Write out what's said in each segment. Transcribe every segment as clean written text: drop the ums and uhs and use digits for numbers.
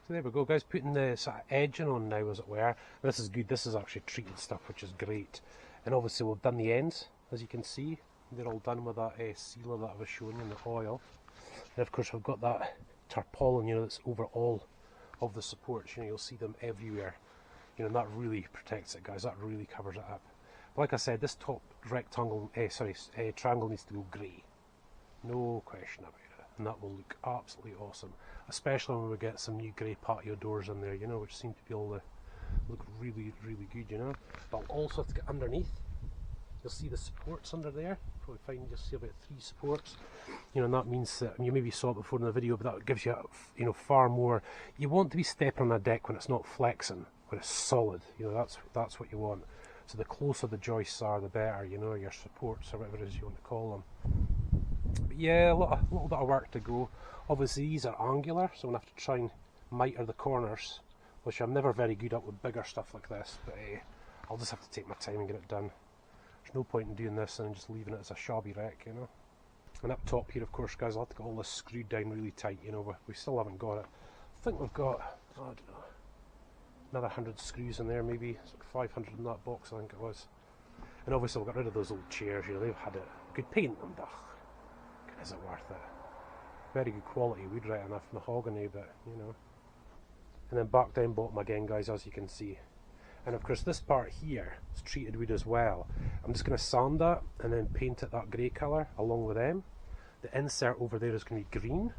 So there we go, guys, putting the sort of edging on now, as it were. This is good, this is actually treated stuff, which is great. And obviously we've done the ends, as you can see. They're all done with that sealer that I was showing you in the oil. And of course we've got that tarpaulin, you know, that's over all of the supports. You know, you'll see them everywhere. You know, and that really protects it, guys. That really covers it up. But like I said, this top rectangle, triangle needs to go grey. No question about it. And that will look absolutely awesome. Especially when we get some new grey patio doors in there, you know, which seem to be all the look really, really good, you know. But I'll also have to get underneath. You'll see the supports under there. Probably find you'll see about 3 supports. You know, and that means that, you maybe saw it before in the video, but that gives you, you know, far more. You want to be stepping on a deck when it's not flexing, when it's solid. You know, that's what you want. So the closer the joists are, the better. You know, your supports or whatever it is you want to call them. But yeah, a little bit of work to go. Obviously these are angular, so I'm going to have to try and miter the corners, which I'm never very good at with bigger stuff like this, but I'll just have to take my time and get it done. There's no point in doing this and just leaving it as a shabby wreck, you know. And up top here, of course, guys, I'll have to get all this screwed down really tight, you know. We still haven't got it. I think we've got, I don't know, another 100 screws in there maybe. It's like 500 in that box, I think it was. And obviously we'll get rid of those old chairs, you know, they've had it. Good paint them, is it worth it? Very good quality wood, right enough, mahogany, but you know. And then back down bottom again, guys, as you can see. And of course this part here is treated wood as well. I'm just going to sand that and then paint it that grey colour along with them. The insert over there is going to be green,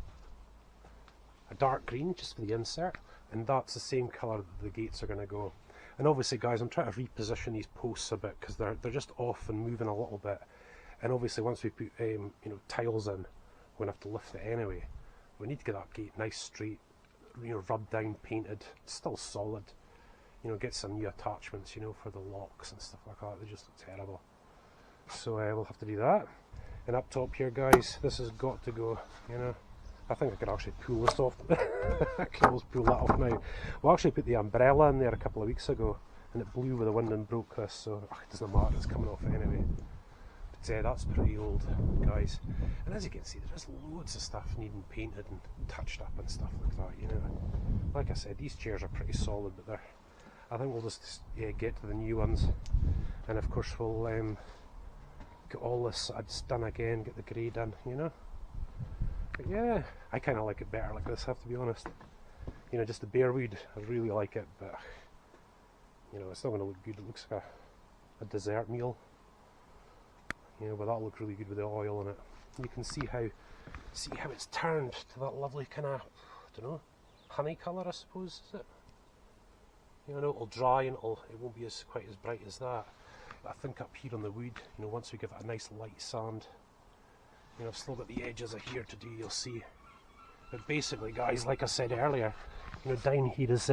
a dark green just for the insert, and that's the same colour that the gates are going to go. And obviously, guys, I'm trying to reposition these posts a bit because they're just off and moving a little bit. And obviously once we put you know, tiles in, we're going to have to lift it anyway. We need to get that gate nice, straight, you know, rubbed down, painted, still solid. You know, get some new attachments, you know, for the locks and stuff like that. They just look terrible. So we'll have to do that. And up top here, guys, this has got to go, you know. I think I could actually pull this off. I can almost pull that off now. We actually put the umbrella in there a couple of weeks ago and it blew with the wind and broke this, so it doesn't matter, it's coming off anyway. But that's pretty old, guys. And as you can see, there's loads of stuff needing painted and touched up and stuff like that, you know. Like I said, these chairs are pretty solid, but I think we'll just get to the new ones. And of course we'll get all this just done again, get the grey done, you know. But yeah, I kind of like it better like this, I have to be honest. You know, just the bare wood, I really like it, but you know, it's not going to look good. It looks like a dessert meal. You know, but that'll look really good with the oil in it. You can see how it's turned to that lovely kind of, I don't know, honey colour, I suppose, is it? You know, it'll dry and it won't be quite as bright as that. But I think up here on the wood, you know, once we give it a nice light sand, you know, I've still got the edges of here to do, you'll see. But basically, guys, like I said earlier, you know, down here is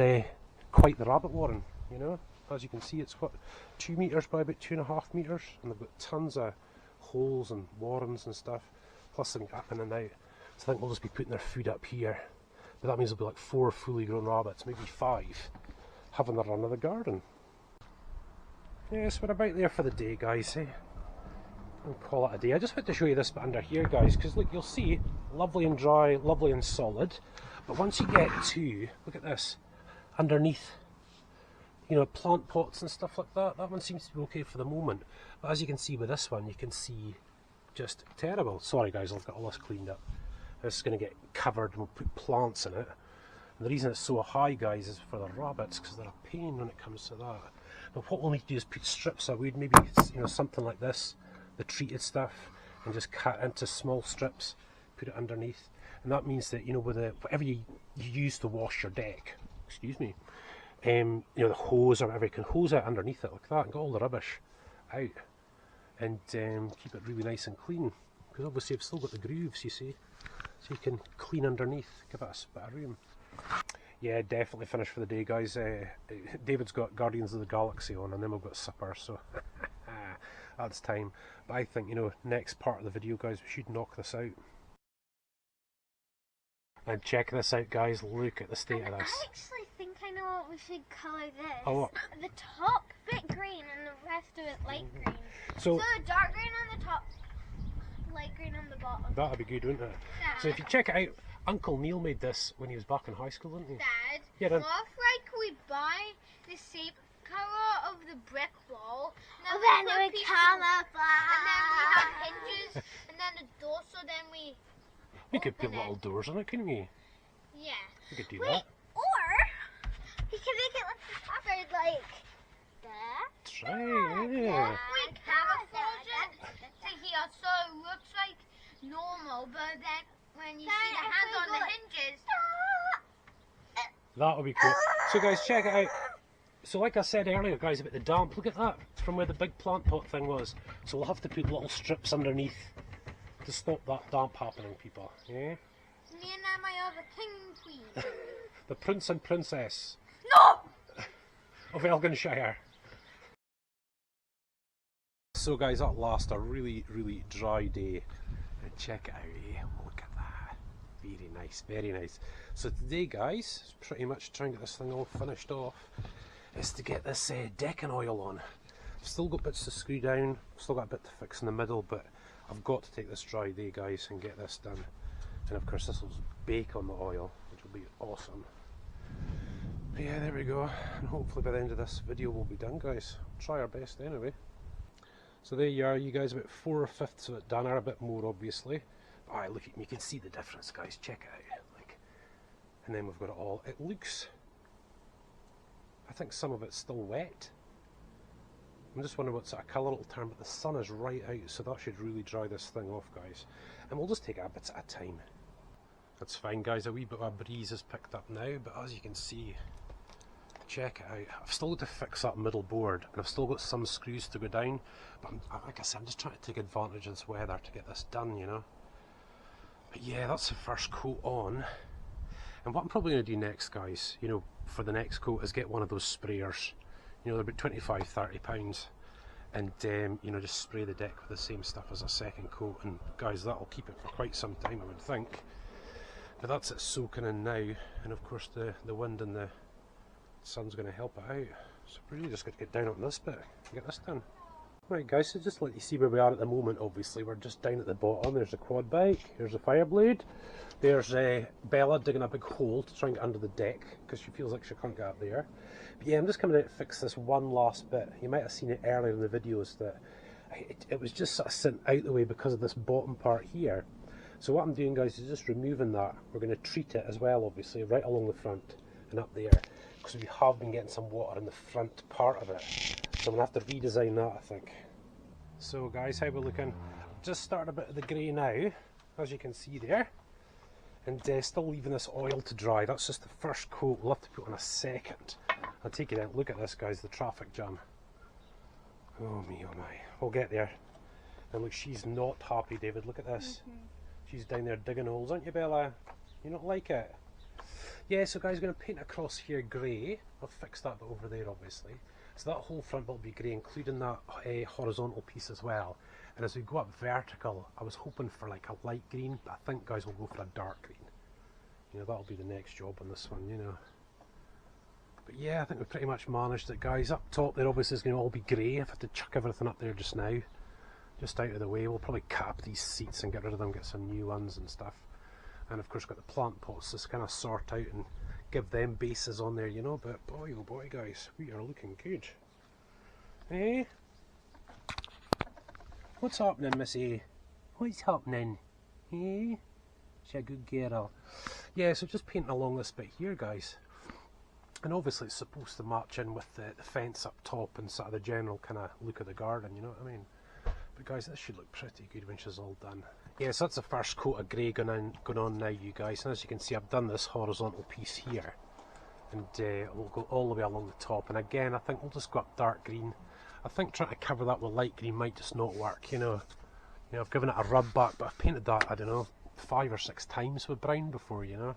quite the rabbit warren, you know. As you can see, it's what, 2 metres by about 2.5 metres, and they've got tons of holes and warrens and stuff, plus some up in and out. So I think we'll just be putting their food up here. But that means there'll be like 4 fully grown rabbits, maybe 5, having the run of the garden. Yes, we're about there for the day, guys. We'll call it a day. I just want to show you this bit under here, guys, because look, you'll see, lovely and dry, lovely and solid. But once you get to, look at this, underneath, you know, plant pots and stuff like that, that one seems to be okay for the moment. But as you can see with this one, you can see just terrible. Sorry guys, I'll get all this cleaned up. This is going to get covered and we'll put plants in it. And the reason it's so high, guys, is for the rabbits, because they're a pain when it comes to that. But what we'll need to do is put strips of wood, maybe, you know, something like this, the treated stuff, and just cut into small strips, put it underneath. And that means that, you know, with whatever you use to wash your deck, excuse me, you know, the hose or whatever, you can hose it underneath it like that and get all the rubbish out, and keep it really nice and clean, because obviously you've still got the grooves, you see, so you can clean underneath, give it a bit of room. Yeah, definitely finished for the day, guys. David's got Guardians of the Galaxy on, and then we've got supper, so that's time. But I think, you know, next part of the video, guys, we should knock this out. And check this out, guys, look at the state of this. I actually think I know what we should colour this. Oh, what? The top bit green and the rest of it light green. So dark green on the top, light green on the bottom. that'd be good, wouldn't it? Yeah. So if you check it out, Uncle Neil made this when he was back in high school, didn't he? Dad, Yeah, then. what if like we buy the same colour of the brick wall, and then put we pieces- camouflage. and then we have hinges, and then the door, so then we Could put open it. little doors on it, couldn't we? Yeah. We could do Wait, that. or we can make it look covered like that. That's right, yeah. We camouflage it to here, so it looks like normal, but then when you see the if hands we on go the like- hinges, That would be cool. So guys, check it out. So like I said earlier, guys, about the damp, look at that. From where the big plant pot thing was. So we'll have to put little strips underneath to stop that damp happening, people. Yeah? me and then my other king queen. The Prince and Princess No! of Elginshire. So guys, at last, a really, really dry day. And check it out, eh? Look at that. Very nice, very nice. So today, guys, is pretty much trying to get this thing all finished off, is to get this decking oil on. I've still got bits to screw down, still got a bit to fix in the middle, but I've got to take this dry day, guys, and get this done. And of course this will bake on the oil, which will be awesome. But yeah, there we go. And hopefully by the end of this video we'll be done, guys. Try our best anyway. So there you are, you guys, about 4/5 of it done, or a bit more obviously. Alright, look at me, you can see the difference, guys. Check it out. Like, and then we've got it all. It looks, I think some of it's still wet. I'm just wondering what sort of colour it'll turn, but the sun is right out, so that should really dry this thing off, guys. And we'll just take it a bit at a time. That's fine, guys. A wee bit of a breeze has picked up now, but as you can see, check it out. I've still got to fix that middle board, and I've still got some screws to go down. But like I said, I'm just trying to take advantage of this weather to get this done, you know. But yeah, that's the first coat on. And what I'm probably going to do next, guys, you know, for the next coat is get one of those sprayers. You know, they're about 25, 30 pounds. And, you know, just spray the deck with the same stuff as a second coat. And guys, that'll keep it for quite some time, I would think. But that's it soaking in now. And of course the wind and the sun's going to help it out. So we really just got to get down on this bit and get this done. Right guys, so just let you see where we are at the moment. Obviously we're just down at the bottom. There's a quad bike, there's a fire blade, there's Bella digging a big hole to try and get under the deck because she feels like she can't get up there. But yeah, I'm just coming out to fix this one last bit. You might have seen it earlier in the videos that it was just sort of sent out the way because of this bottom part here. So what I'm doing, guys, is just removing that. We're going to treat it as well, obviously, right along the front and up there, because we have been getting some water in the front part of it. So I'm going to have to redesign that, I think. So guys, how we're looking. Just started a bit of the grey now, as you can see there. And still leaving this oil to dry. That's just the first coat. We'll have to put on a second. I'll take it out. Look at this, guys, the traffic jam. Oh me, oh my. We'll get there. And look, she's not happy, David. Look at this. She's down there digging holes, aren't you, Bella? You not like it? Yeah, so guys, we're going to paint across here grey. I'll fix that bit over there, obviously. So that whole front bit will be grey, including that horizontal piece as well. And as we go up vertical, I was hoping for like a light green, but I think, guys, we'll go for a dark green. You know, that'll be the next job on this one, you know. But yeah, I think we've pretty much managed it, guys. Up top there obviously is going to all be grey. I've had to chuck everything up there just now. Just out of the way. We'll probably cap these seats and get rid of them, get some new ones and stuff. And of course got the plant pots to kind of sort out and give them bases on there, you know. But boy oh boy, guys, we are looking good. Eh? What's happening, Missy? What's happening? Eh? She's a good girl. Yeah, so just painting along this bit here, guys. And obviously it's supposed to match in with the fence up top and sort of the general kind of look of the garden, you know what I mean? But guys, this should look pretty good when she's all done. Yeah, so that's the first coat of grey going on now, you guys. And as you can see, I've done this horizontal piece here. And we'll go all the way along the top. And again, I think we'll just go up dark green. I think trying to cover that with light green might just not work, you know. You know, I've given it a rub back, but I've painted that, I don't know, 5 or 6 times with brown before, you know.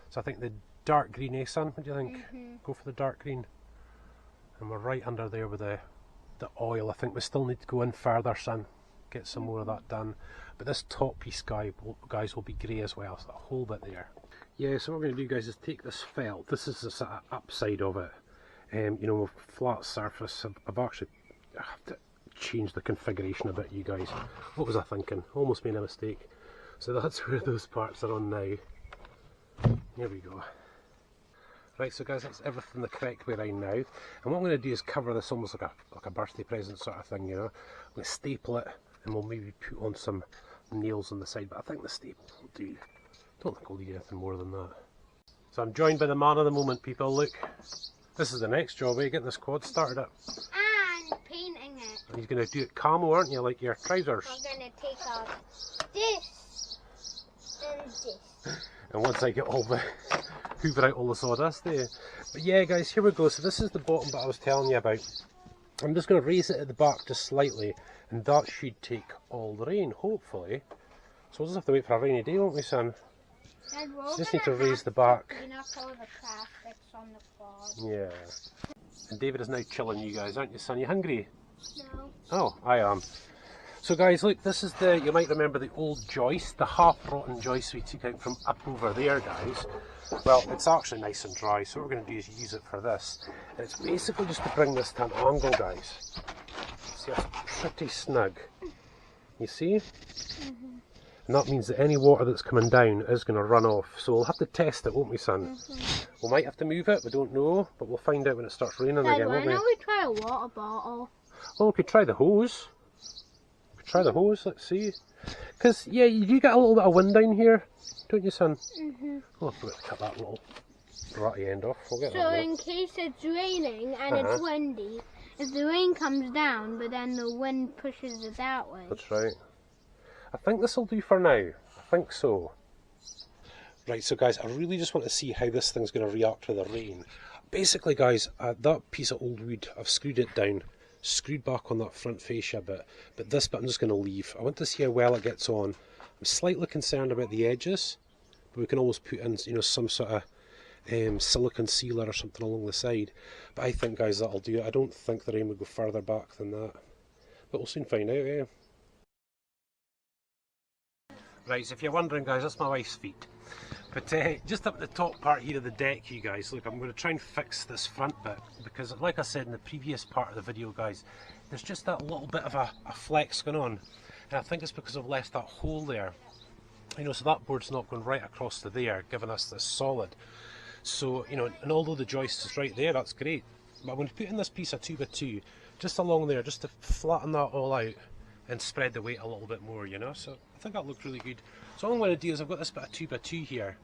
So I think the dark green, eh, son? What do you think? Go for the dark green. And we're right under there with the oil. I think we still need to go in further, son. Get some more of that done. But this top piece, guys, will be grey as well. So that whole bit there. Yeah, so what we're going to do, guys, is take this felt. This is the sort of upside of it. You know, with flat surface. I've actually I have to change the configuration a bit, you guys. What was I thinking? Almost made a mistake. So that's where those parts are on now. There we go. Right, so guys, that's everything the correct way around now. And what I'm going to do is cover this almost like a birthday present sort of thing, you know. I'm going to staple it, and we'll maybe put on some nails on the side, but I think the staple will do. Don't think we'll need anything more than that. So I'm joined by the man of the moment, people. Look, this is the next job, eh? Getting this quad started up. And painting it. And he's going to do it camo, aren't you, like your trousers? I'm going to take off this and this. And once I get all the hoover out all the sawdust there. But yeah guys, here we go. So this is the bottom bit I was telling you about. I'm just going to raise it at the back just slightly, and that should take all the rain, hopefully. So we'll just have to wait for a rainy day, won't we, son? Just need to raise the back. Clean up all the plastics on the quad. Yeah. And David is now chilling, you guys, aren't you, son? You hungry? No. Oh, I am. So guys, look, this is the, you might remember the old joist, the half-rotten joist we took out from up over there, guys. Well, it's actually nice and dry, so what we're going to do is use it for this. And it's basically just to bring this to an angle, guys. See, it's pretty snug. You see? Mm-hmm. And that means that any water that's coming down is going to run off. So we'll have to test it, won't we, son? Mm-hmm. We might have to move it, we don't know, but we'll find out when it starts raining again, won't we? Why don't we try a water bottle? Well, we could try the hose. Try the hose, let's see. Because, yeah, you do get a little bit of wind down here, don't you, son? Mm-hmm. We'll have to cut that little ratty end off. We'll get so in case it's raining and it's windy, if the rain comes down, but then the wind pushes it that way. That's right. I think this will do for now. I think so. Right, so guys, I really just want to see how this thing's going to react with the rain. Basically, guys, that piece of old wood, I've screwed it down. Screwed back on that front fascia bit, but this bit I'm just going to leave. I want to see how well it gets on. I'm slightly concerned about the edges, but we can always put in, you know, some sort of silicone sealer or something along the side. But I think, guys, that'll do it. I don't think the rain would go further back than that, but we'll soon find out, eh? Right, so if you're wondering, guys, that's my wife's feet. But just up the top part here of the deck, you guys, look, I'm going to try and fix this front bit, because like I said in the previous part of the video, guys, there's just that little bit of a flex going on, and I think it's because I've left that hole there, you know, so that board's not going right across to there, giving us this solid. So, you know, and although the joist is right there, that's great, but I'm going to put in this piece of 2x2 just along there, just to flatten that all out and spread the weight a little bit more, you know, so I think that looked really good. So all I'm going to do is I've got this bit of 2x2 here,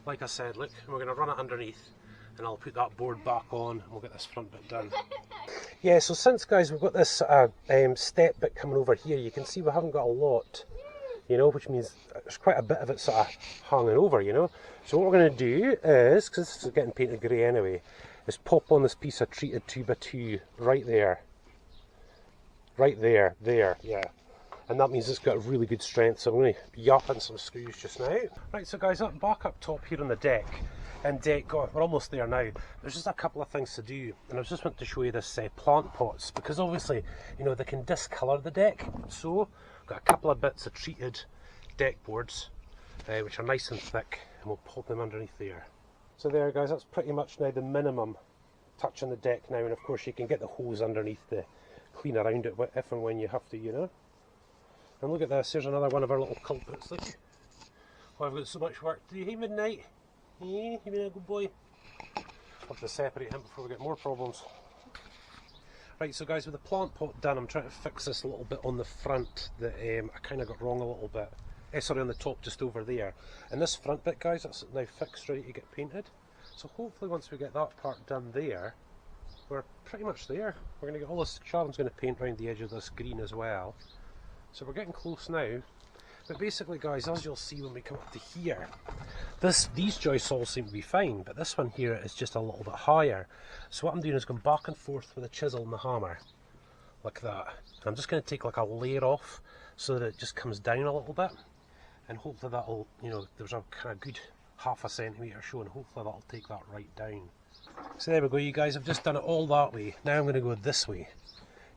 like I said, look, and we're going to run it underneath, and I'll put that board back on, and we'll get this front bit done. Yeah, so since, guys, we've got this step bit coming over here, you can see we haven't got a lot, you know, which means there's quite a bit of it sort of hanging over, you know. So what we're going to do is, because this is getting painted grey anyway, is pop on this piece of treated 2x2 right there. Right there, yeah. And that means it's got really good strength, so I'm going to yap in some screws just now. Right, so guys, back up top here on the deck, and God, we're almost there now. There's just a couple of things to do, and I just want to show you this plant pots, because obviously, you know, they can discolour the deck. So, I've got a couple of bits of treated deck boards, which are nice and thick, and we'll pop them underneath there. So there, guys, that's pretty much now the minimum touch on the deck now, and of course you can get the hose underneath to clean around it if and when you have to, you know. And look at this, here's another one of our little culprits, look. Oh, I've got so much work to do. Hey, Midnight. Hey, you been a good boy? I'll have to separate him before we get more problems. Right, so guys, with the plant pot done, I'm trying to fix this little bit on the front that I kind of got wrong a little bit. Sorry, on the top just over there. And this front bit, guys, that's now fixed, ready to get painted. So hopefully once we get that part done there, we're pretty much there. We're going to get all this, Sharon's going to paint around the edge of this green as well. So we're getting close now. But basically, guys, as you'll see when we come up to here, these joists all seem to be fine, but this one here is just a little bit higher. So what I'm doing is going back and forth with a chisel and the hammer, like that. And I'm just going to take like a layer off so that it just comes down a little bit. And hopefully that'll, you know, there's a kind of good ½ centimetre showing, hopefully that'll take that right down. So there we go, you guys, I've just done it all that way. Now I'm going to go this way.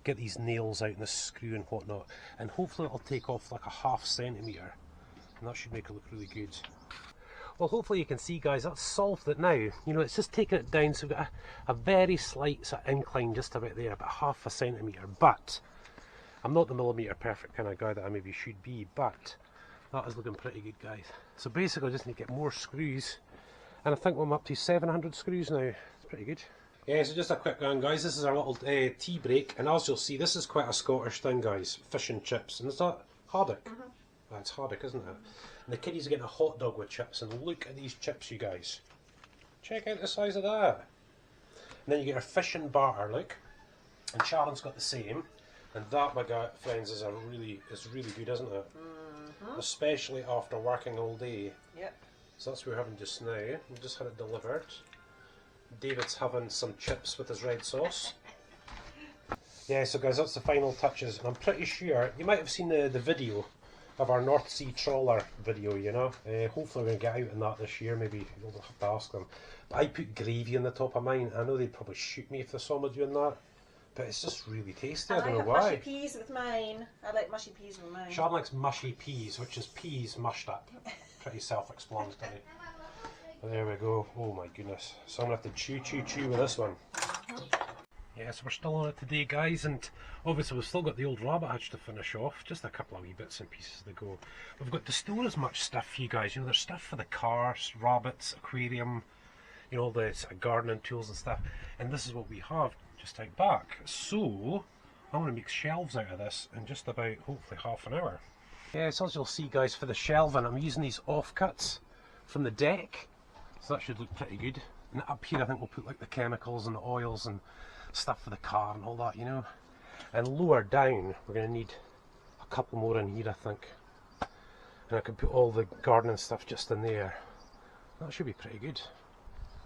Get these nails out and the screw and whatnot, and hopefully it'll take off like a ½ centimetre, and that should make it look really good. Well, hopefully you can see, guys, that's solved it now. You know, it's just taking it down, so we've got a very slight sort of incline just about there, about ½ centimetre, but I'm not the millimetre perfect kind of guy that I maybe should be, but that is looking pretty good, guys. So basically I just need to get more screws And I think I'm up to 700 screws now. It's pretty good. Yeah, so just a quick one, guys. This is our little tea break, and as you'll see, this is quite a Scottish thing, guys. Fish and chips, and is that Hardick? That's Hardick, isn't it? And the kiddies are getting a hot dog with chips, and look at these chips, you guys. Check out the size of that. And then you get your fish and batter, look. And Sharon's got the same. And that, my friends, is really good, isn't it? Especially after working all day. Yep. So that's what we're having just now. We just had it delivered. David's having some chips with his red sauce. Yeah, so guys, that's the final touches, and I'm pretty sure you might have seen the video of our North Sea trawler video, you know. Hopefully we're going to get out in that this year, maybe you'll have to ask them. But I put gravy on the top of mine. I know they'd probably shoot me if they saw me doing that, but it's just really tasty. I don't know why. I like mushy peas with mine. I like mushy peas with mine. Sharon likes mushy peas, which is peas mushed up. Pretty self-explanatory. There we go. Oh my goodness. So I'm going to have to chew with this one. Yeah, so we're still on it today, guys, and obviously we've still got the old rabbit hutch to finish off. Just a couple of wee bits and pieces to go. We've got to store as much stuff for you guys. You know, there's stuff for the cars, rabbits, aquarium, you know, all the sort of gardening tools and stuff. And this is what we have just out back. So I'm going to make shelves out of this in just about, hopefully, half an hour. Yeah, so as you'll see, guys, for the shelving, I'm using these offcuts from the deck. So that should look pretty good. And up here I think we'll put like the chemicals and the oils and stuff for the car and all that, you know. And lower down we're going to need a couple more in here, I think. And I could put all the gardening stuff just in there. That should be pretty good.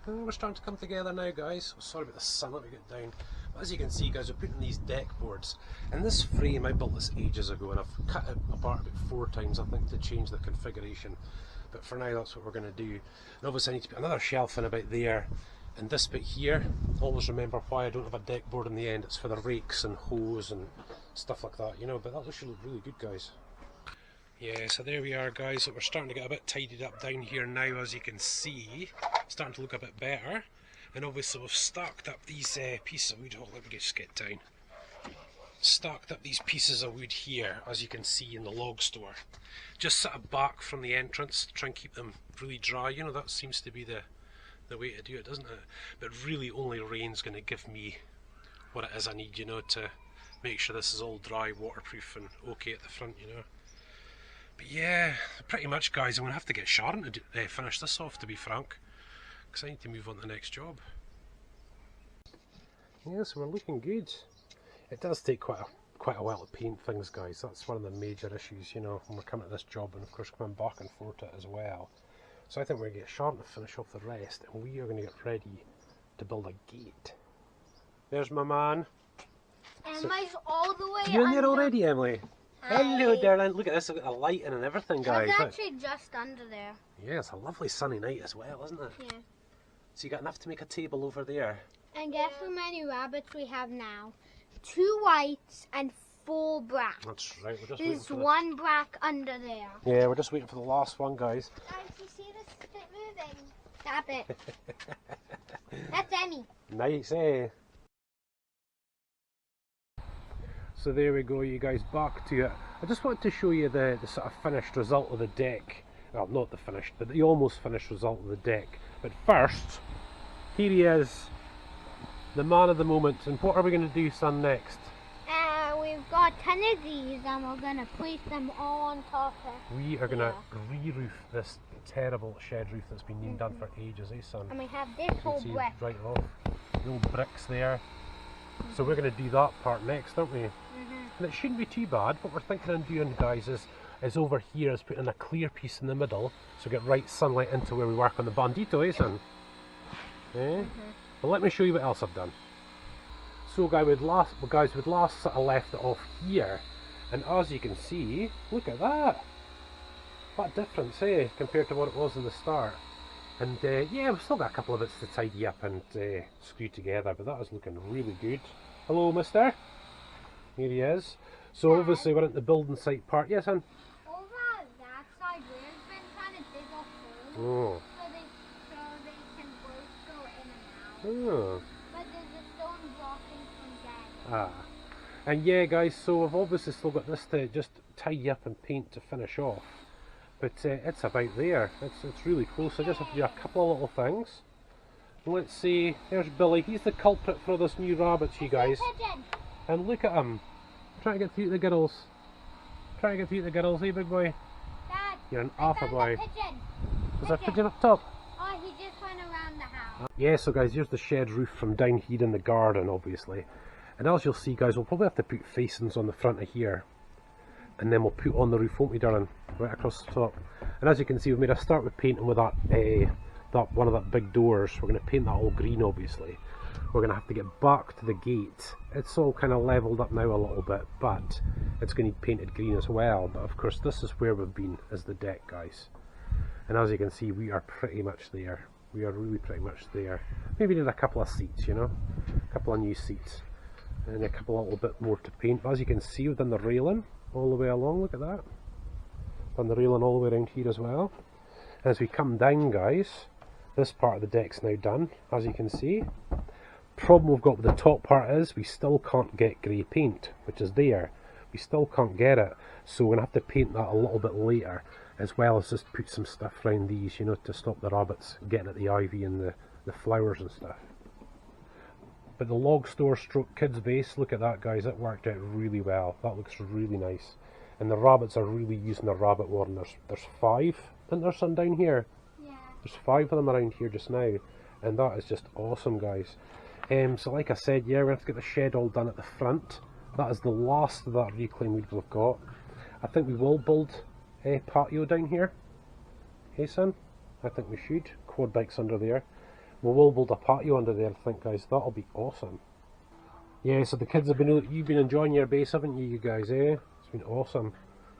And we're starting to come together now, guys. Sorry about the sun, let me get down. But as you can see, guys, we're putting these deck boards. And this frame, I built this ages ago, and I've cut it apart about 4 times, I think, to change the configuration. But for now, that's what we're going to do. And obviously I need to put another shelf in about there. And this bit here, always remember why I don't have a deck board in the end. It's for the rakes and hose and stuff like that, you know. But that should look really good, guys. Yeah, so there we are, guys. We're starting to get a bit tidied up down here now, as you can see. Starting to look a bit better. And obviously we've stacked up these pieces of wood. Oh, let me just get down. Stacked up these pieces of wood here, as you can see in the log store. Just sort of back from the entrance to try and keep them really dry. You know, that seems to be the way to do it, doesn't it? But really only rain's going to give me what it is I need, you know, to make sure this is all dry, waterproof and okay at the front, you know. But yeah, pretty much, guys, I'm going to have to get Sharon to finish this off, to be frank, because I need to move on to the next job. Yeah, so we're looking good. It does take quite a while to paint things, guys. That's one of the major issues, you know, when we're coming at this job, and of course coming back and forth to it as well. So I think we're going to get Sharon to finish off the rest, and we are going to get ready to build a gate. There's my man. Emily's all the way You're in there under. already, Emily? Hi. Hello, darling. Look at this, I've got the lighting and everything, guys. It's Look. actually just under there. Yeah, it's a lovely sunny night as well, isn't it? Yeah. So you got enough to make a table over there? And guess how many rabbits we have now? 2 whites and 4 black. That's right, we're just waiting There's for 1 black under there. Yeah, we're just waiting for the last one, guys. Guys, you see this bit moving? That bit. That's Emmy. Nice, eh? So there we go, you guys, back to it. I just wanted to show you the sort of finished result of the deck. Well, not the finished, but the almost finished result of the deck. But first, here he is, the man of the moment. And what are we going to do, son, next? We've got 10 of these and we're going to place them all on top of We are going to re-roof this terrible shed roof that's been done for ages, eh, son? And we have this You can whole see brick. right off. The old bricks there. So we're going to do that part next, aren't we? And it shouldn't be too bad. What we're thinking of doing, guys, is over here is putting a clear piece in the middle, so get right sunlight into where we work on the bandito, eh, son? Eh? Well, let me show you what else I've done. So, guys, we'd last sort of left it off here, and as you can see, look at that. What difference, eh, compared to what it was in the start. And yeah, we've still got a couple of bits to tidy up and screw together, but that is looking really good. Hello, mister. Here he is. So obviously we're at the building site part. Yes, hon? Over that side, we've been trying to dig a Oh. hole so they can both go in and out. Oh. But there's a stone blocking from that. Ah. And yeah, guys, so we've obviously still got this to just tidy up and paint to finish off. But it's about there. It's really close. I just have to do a couple of little things. Let's see, there's Billy. He's the culprit for this new rabbits, you guys. And look at him. Trying to get through the girls. Trying to get through the girls, eh, big boy? Dad, You're an alpha boy. pigeon. Is there a pigeon up top? Oh, he just went around the house. Yeah, so guys, here's the shed roof from down here in the garden, obviously. And as you'll see, guys, we'll probably have to put facings on the front of here. And then we'll put on the roof, won't we, darling? Right across the top. And as you can see, we've made a start with painting with that, one of that big doors. We're going to paint that all green, obviously. We're going to have to get back to the gate. It's all kind of levelled up now a little bit, but it's going to be painted green as well. But of course, this is where we've been, is the deck, guys. And as you can see, we are pretty much there. We are really pretty much there. Maybe need a couple of seats, you know, a couple of new seats, and a couple a little bit more to paint. But as you can see, we've done the railing all the way along. Look at that. Done the railing all the way around here as well. And as we come down, guys, this part of the deck's now done, as you can see. Problem we've got with the top part is we still can't get grey paint, which is there. We still can't get it, so we're going to have to paint that a little bit later, as well as just put some stuff around these, you know, to stop the rabbits getting at the ivy and the flowers and stuff. But the log store stroke kids base, look at that, guys, it worked out really well. That looks really nice. And the rabbits are really using the rabbit warren. There's 5, isn't there some down here? Yeah. There's 5 of them around here just now, and that is just awesome, guys. So like I said, yeah, we're going to have to get the shed all done at the front. That is the last of that reclaim weed we've got. I think we will build a patio down here. Hey son? I think we should. Quad bikes under there. We will build a patio under there, I think, guys. That'll be awesome. Yeah, so the kids have been, you've been enjoying your base, haven't you guys, eh? It's been awesome.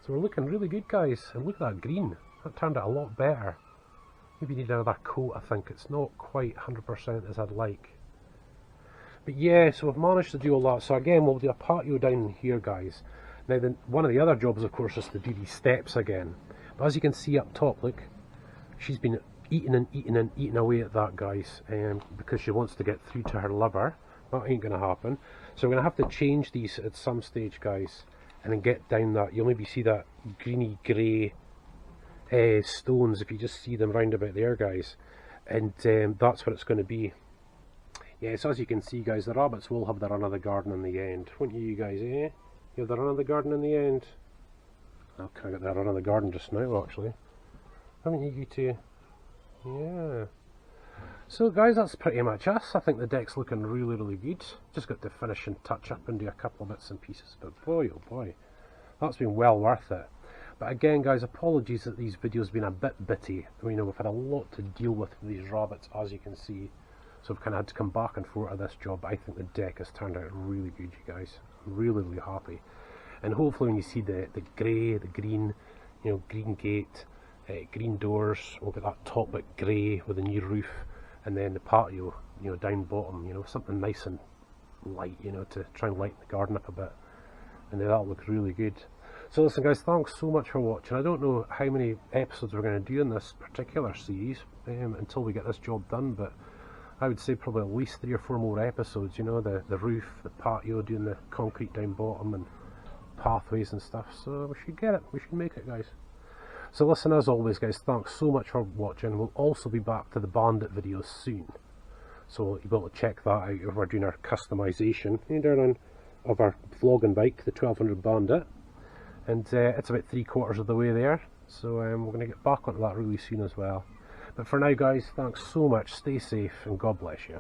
So we're looking really good, guys. And look at that green. That turned out a lot better. Maybe need another coat, I think. It's not quite 100% as I'd like. But yeah, so we've managed to do all that. So again, we'll do a patio down here, guys. Now, one of the other jobs, of course, is to do these steps again. But as you can see up top, look, she's been eating and eating and eating away at that, guys, because she wants to get through to her lover. That ain't going to happen. So we're going to have to change these at some stage, guys, and then get down that. You'll maybe see that greeny grey stones if you just see them round about there, guys. And that's what it's going to be. Yeah, so as you can see, guys, the rabbits will have the run of the garden in the end. Wouldn't you guys, eh? You have the run of the garden in the end. I'll kind of get the run of the garden just now, actually. Haven't you two? Yeah. So, guys, that's pretty much us. I think the deck's looking really, really good. Just got to finish and touch up and do a couple of bits and pieces. But boy, oh boy, that's been well worth it. But again, guys, apologies that these videos have been a bit bitty. I mean, we've had a lot to deal with these rabbits, as you can see. So we've kind of had to come back and forth of this job, but I think the deck has turned out really good, you guys. I'm really, really happy. And hopefully when you see the grey, the green, you know, green gate, green doors, we'll get that top bit grey with a new roof, and then the patio, you know, down bottom, you know, something nice and light, you know, to try and lighten the garden up a bit. And then that'll look really good. So listen, guys, thanks so much for watching. I don't know how many episodes we're going to do in this particular series until we get this job done, but I would say probably at least 3 or 4 more episodes, you know, the roof, the patio, doing the concrete down bottom and pathways and stuff. So we should get it, we should make it, guys. So listen, as always, guys, thanks so much for watching. We'll also be back to the bandit videos soon, so you'll be able to check that out if we're doing our customization of our vlogging bike, the 1200 Bandit. And it's about 3/4 of the way there, so we're going to get back onto that really soon as well. But for now, guys, thanks so much, stay safe, and God bless you.